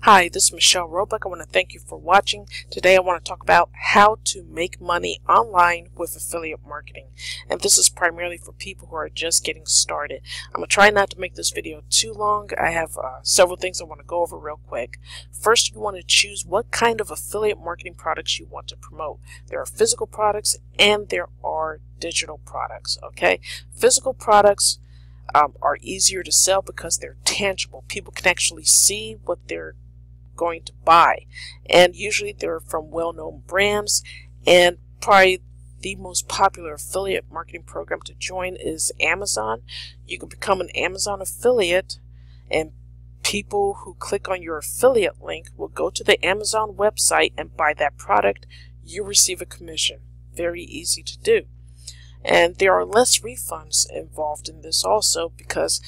Hi, this is Michelle Roebuck. I want to thank you for watching. Today I want to talk about how to make money online with affiliate marketing. And this is primarily for people who are just getting started. I'm going to try not to make this video too long. I have several things I want to go over real quick. First, you want to choose what kind of affiliate marketing products you want to promote. There are physical products and there are digital products. Okay, physical products are easier to sell because they're tangible. People can actually see what they're going to buy, and usually they're from well-known brands. And probably the most popular affiliate marketing program to join is Amazon. You can become an Amazon affiliate, and people who click on your affiliate link will go to the Amazon website and buy that product. You receive a commission. Very easy to do. And there are less refunds involved in this also, because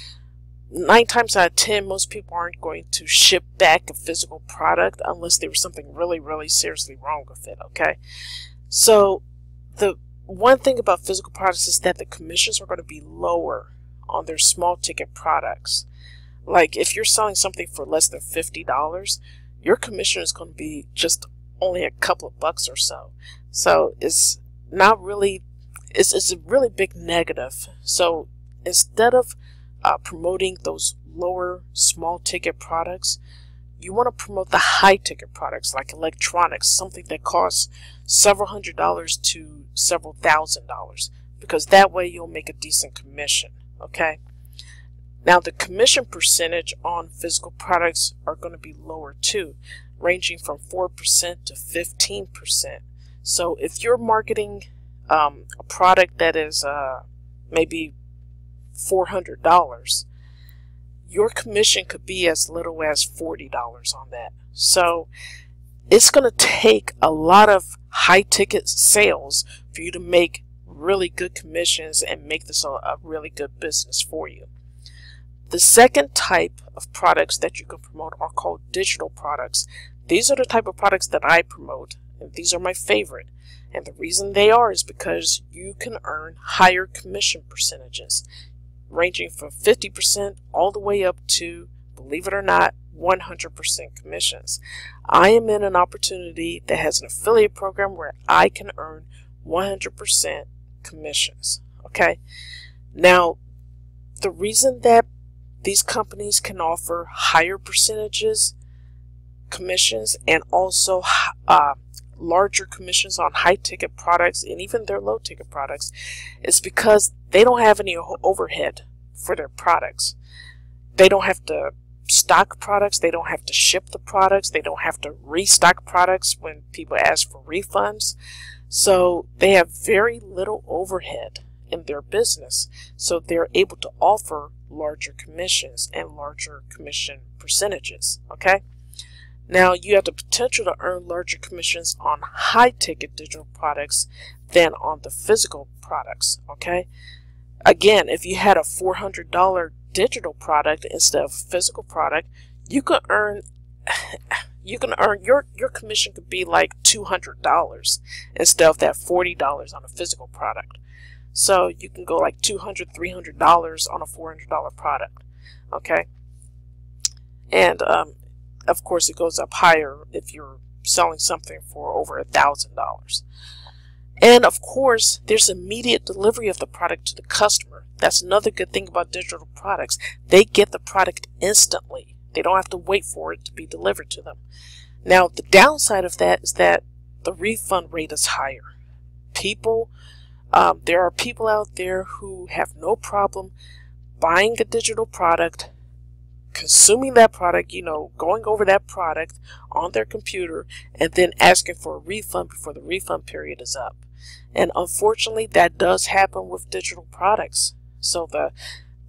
9 times out of 10, most people aren't going to ship back a physical product unless there was something really seriously wrong with it. Okay, so the one thing about physical products is that the commissions are going to be lower on their small ticket products. Like if you're selling something for less than $50, your commission is going to be just only a couple of bucks or so. So it's not really, it's a really big negative. So instead of promoting those lower small ticket products, you want to promote the high ticket products like electronics, something that costs several $100s to several $1,000s, because that way you'll make a decent commission. Okay, now the commission percentage on physical products are going to be lower too, ranging from 4% to 15%. So if you're marketing a product that is maybe $400, your commission could be as little as $40 on that. So it's going to take a lot of high ticket sales for you to make really good commissions and make this a really good business for you. The second type of products that you can promote are called digital products. These are the type of products that I promote, and these are my favorite. And the reason they are is because you can earn higher commission percentages, ranging from 50% all the way up to, believe it or not, 100% commissions. I am in an opportunity that has an affiliate program where I can earn 100% commissions. Okay, now the reason that these companies can offer higher percentages commissions and also larger commissions on high ticket products and even their low ticket products is because they don't have any overhead for their products. They don't have to stock products, they don't have to ship the products, they don't have to restock products when people ask for refunds. So they have very little overhead in their business, so they're able to offer larger commissions and larger commission percentages. Okay, now you have the potential to earn larger commissions on high ticket digital products than on the physical products. Okay, again, if you had a $400 digital product instead of a physical product, you could earn your commission could be like $200 instead of that $40 on a physical product. So you can go like $200, $300 on a $400 product. Okay, and of course it goes up higher if you're selling something for over $1,000. And of course there's immediate delivery of the product to the customer. That's another good thing about digital products. They get the product instantly. They don't have to wait for it to be delivered to them. Now the downside of that is that the refund rate is higher. There are people out there who have no problem buying a digital product, consuming that product, going over that product on their computer, and then asking for a refund before the refund period is up. And unfortunately, that does happen with digital products. So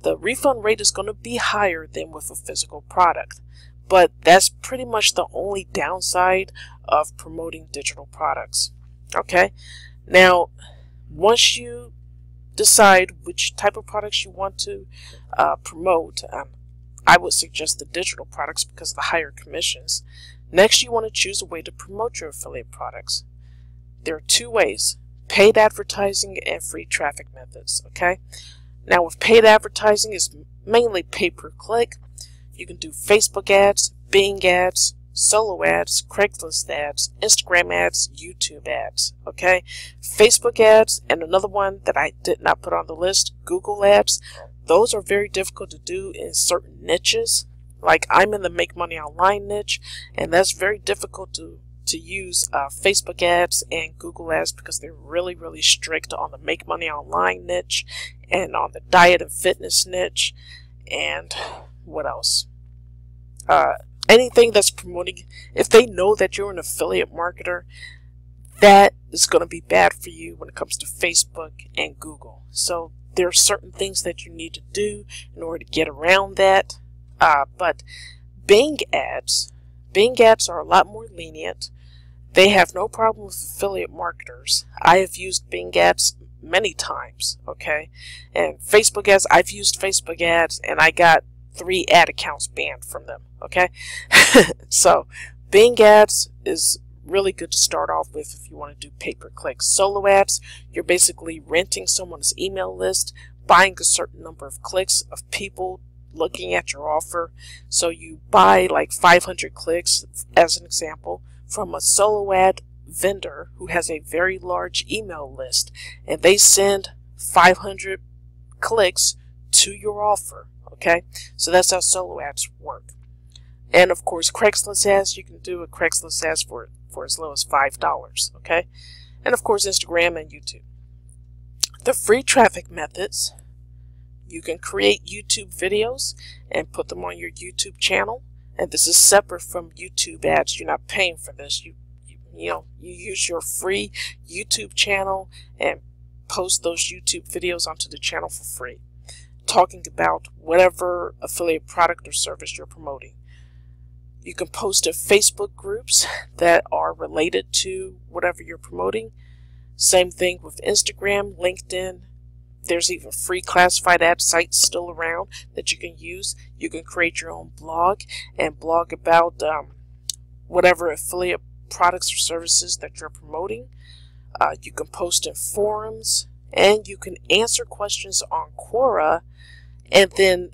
the refund rate is going to be higher than with a physical product. But that's pretty much the only downside of promoting digital products. Okay, now once you decide which type of products you want to promote, I would suggest the digital products because of the higher commissions. Next, you want to choose a way to promote your affiliate products. There are 2 ways: paid advertising and free traffic methods. Okay, now with paid advertising, it's mainly pay-per-click. You can do Facebook ads, Bing ads, solo ads, Craigslist ads, Instagram ads, YouTube ads, okay? Facebook ads, and another one that I did not put on the list, Google ads. Those are very difficult to do in certain niches. Like I'm in the make money online niche, and that's very difficult to use Facebook ads and Google ads because they're really strict on the make money online niche and on the diet and fitness niche. And what else? Anything that's promoting, if they know that you're an affiliate marketer, that is going to be bad for you when it comes to Facebook and Google. So there are certain things that you need to do in order to get around that. But Bing ads are a lot more lenient. They have no problem with affiliate marketers. I have used Bing ads many times, okay? And Facebook ads, I've used Facebook ads and I got 3 ad accounts banned from them, okay? So Bing ads is really good to start off with if you want to do pay-per-click. Solo ads, you're basically renting someone's email list, buying a certain number of clicks of people looking at your offer. So you buy like 500 clicks as an example from a solo ad vendor who has a very large email list, and they send 500 clicks to your offer, okay? So that's how solo ads work. And of course Craigslist ads, you can do a Craigslist ads for as low as $5, okay? And of course Instagram and YouTube. The free traffic methods, you can create YouTube videos and put them on your YouTube channel, and this is separate from YouTube ads. You're not paying for this. You use your free YouTube channel and post those YouTube videos onto the channel for free, talking about whatever affiliate product or service you're promoting. You can post to Facebook groups that are related to whatever you're promoting. Same thing with Instagram, LinkedIn. There's even free classified ad sites still around that you can use. You can create your own blog and blog about whatever affiliate products or services that you're promoting. You can post in forums, and you can answer questions on Quora, and then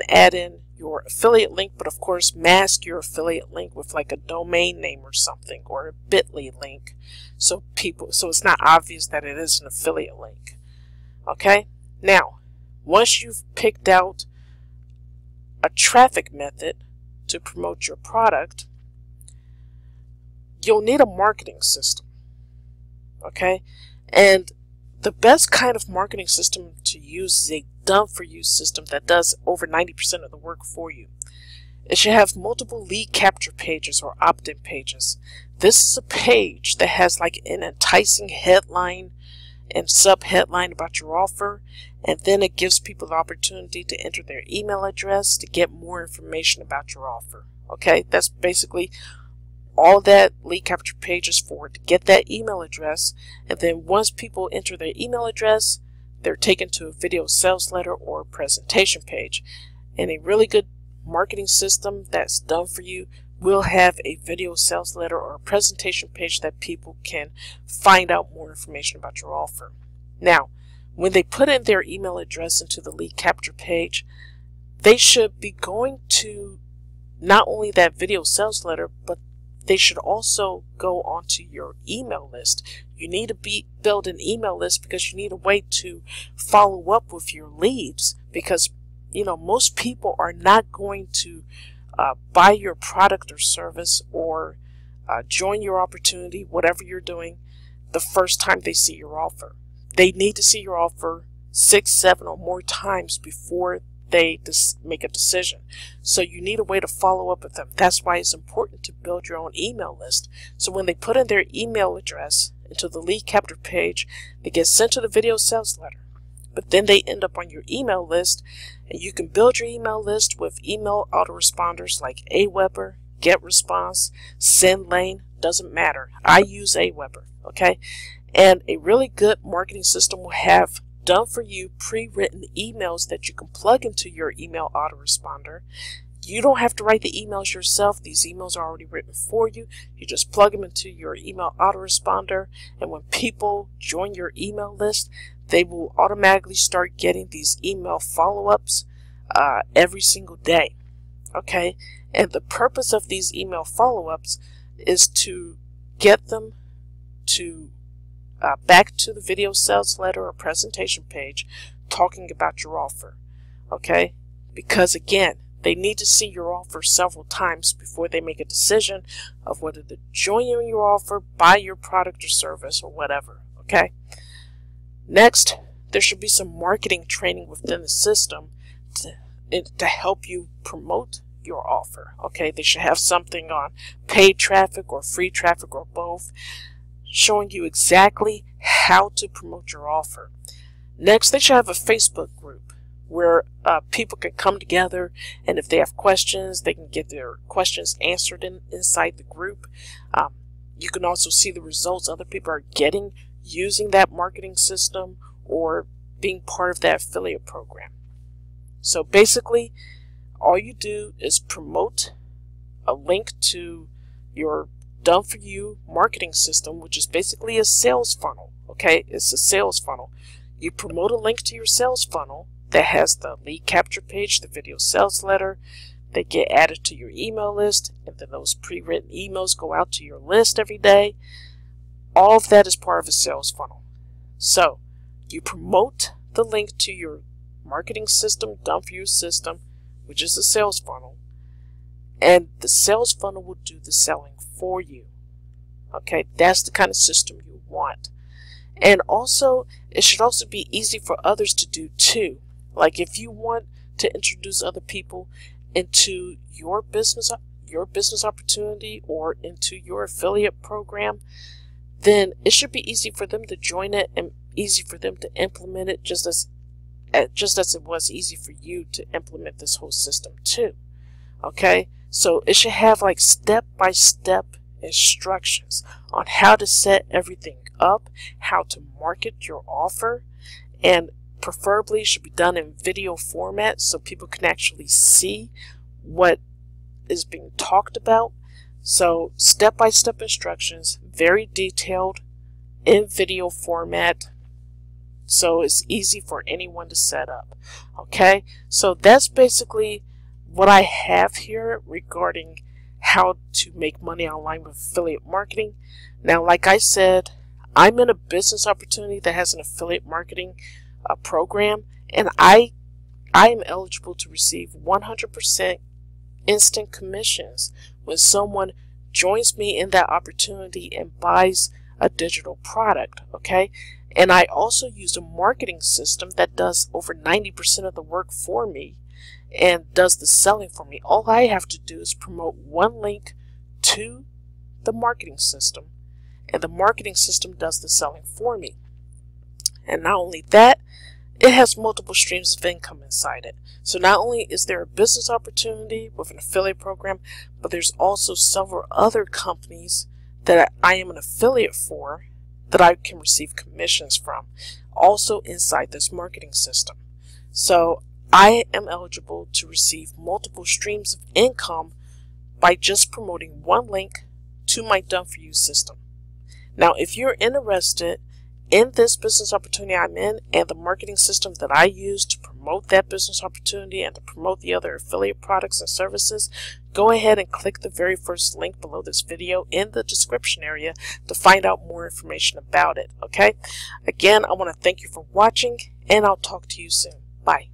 add in your affiliate link, but of course mask your affiliate link with like a domain name or something, or a bit.ly link, so it's not obvious that it is an affiliate link. Okay, now once you've picked out a traffic method to promote your product, you'll need a marketing system. Okay, and the best kind of marketing system to use is a done-for-you system that does over 90% of the work for you. It should have multiple lead capture pages or opt-in pages. This is a page that has like an enticing headline and sub-headline about your offer, and then it gives people the opportunity to enter their email address to get more information about your offer. Okay, that's basically all that lead capture page is for, to get that email address, and then once people enter their email address, they're taken to a video sales letter or presentation page. And a really good marketing system that's done for you will have a video sales letter or a presentation page that people can find out more information about your offer. Now, when they put in their email address into the lead capture page, they should be going to not only that video sales letter, but they should also go onto your email list. You need to build an email list because you need a way to follow up with your leads, because most people are not going to buy your product or service or join your opportunity, whatever you're doing, the first time they see your offer. They need to see your offer 6, 7 or more times before they make a decision. So you need a way to follow up with them. That's why it's important to build your own email list. So when they put in their email address into the lead capture page, they get sent to the video sales letter. But then they end up on your email list, and you can build your email list with email autoresponders like Aweber, GetResponse, SendLane, doesn't matter. I use Aweber, okay? And a really good marketing system will have done for you pre-written emails that you can plug into your email autoresponder. You don't have to write the emails yourself. These emails are already written for you. You just plug them into your email autoresponder, and when people join your email list, they will automatically start getting these email follow-ups every single day. okay? And the purpose of these email follow-ups is to get them to back to the video sales letter or presentation page talking about your offer, okay? Because again, they need to see your offer several times before they make a decision of whether to join you in your offer, buy your product or service, or whatever, okay? Next, there should be some marketing training within the system to help you promote your offer, okay? They should have something on paid traffic or free traffic or both, showing you exactly how to promote your offer. Next, they should have a Facebook group where people can come together, and if they have questions, they can get their questions answered inside the group. You can also see the results other people are getting using that marketing system or being part of that affiliate program. So basically, all you do is promote a link to your Done For You marketing system, which is basically a sales funnel, okay? It's a sales funnel. You promote a link to your sales funnel that has the lead capture page, the video sales letter. They get added to your email list, and then those pre-written emails go out to your list every day. All of that is part of a sales funnel. So you promote the link to your marketing system, Done For You system, which is a sales funnel, and the sales funnel will do the selling for you. Okay, that's the kind of system you want. And also, it should also be easy for others to do too. Like if you want to introduce other people into your business opportunity or into your affiliate program, then it should be easy for them to join it and easy for them to implement it, just as it was easy for you to implement this whole system too. Okay, so it should have like step-by-step instructions on how to set everything up, how to market your offer, and preferably it should be done in video format so people can actually see what is being talked about. So step-by-step instructions, very detailed in video format, so it's easy for anyone to set up. Okay, so that's basically what I have here regarding how to make money online with affiliate marketing. Now, like I said, I'm in a business opportunity that has an affiliate marketing program, and I am eligible to receive 100% instant commissions when someone joins me in that opportunity and buys a digital product, okay? And I also use a marketing system that does over 90% of the work for me and does the selling for me. All I have to do is promote one link to the marketing system, and the marketing system does the selling for me. And not only that, it has multiple streams of income inside it. So not only is there a business opportunity with an affiliate program, but there's also several other companies that I am an affiliate for that I can receive commissions from, also inside this marketing system. So I am eligible to receive multiple streams of income by just promoting one link to my Done For You system. Now, if you're interested in this business opportunity I'm in and the marketing system that I use to promote that business opportunity and to promote the other affiliate products and services, go ahead and click the very first link below this video in the description area to find out more information about it, okay? Again, I want to thank you for watching, and I'll talk to you soon. Bye.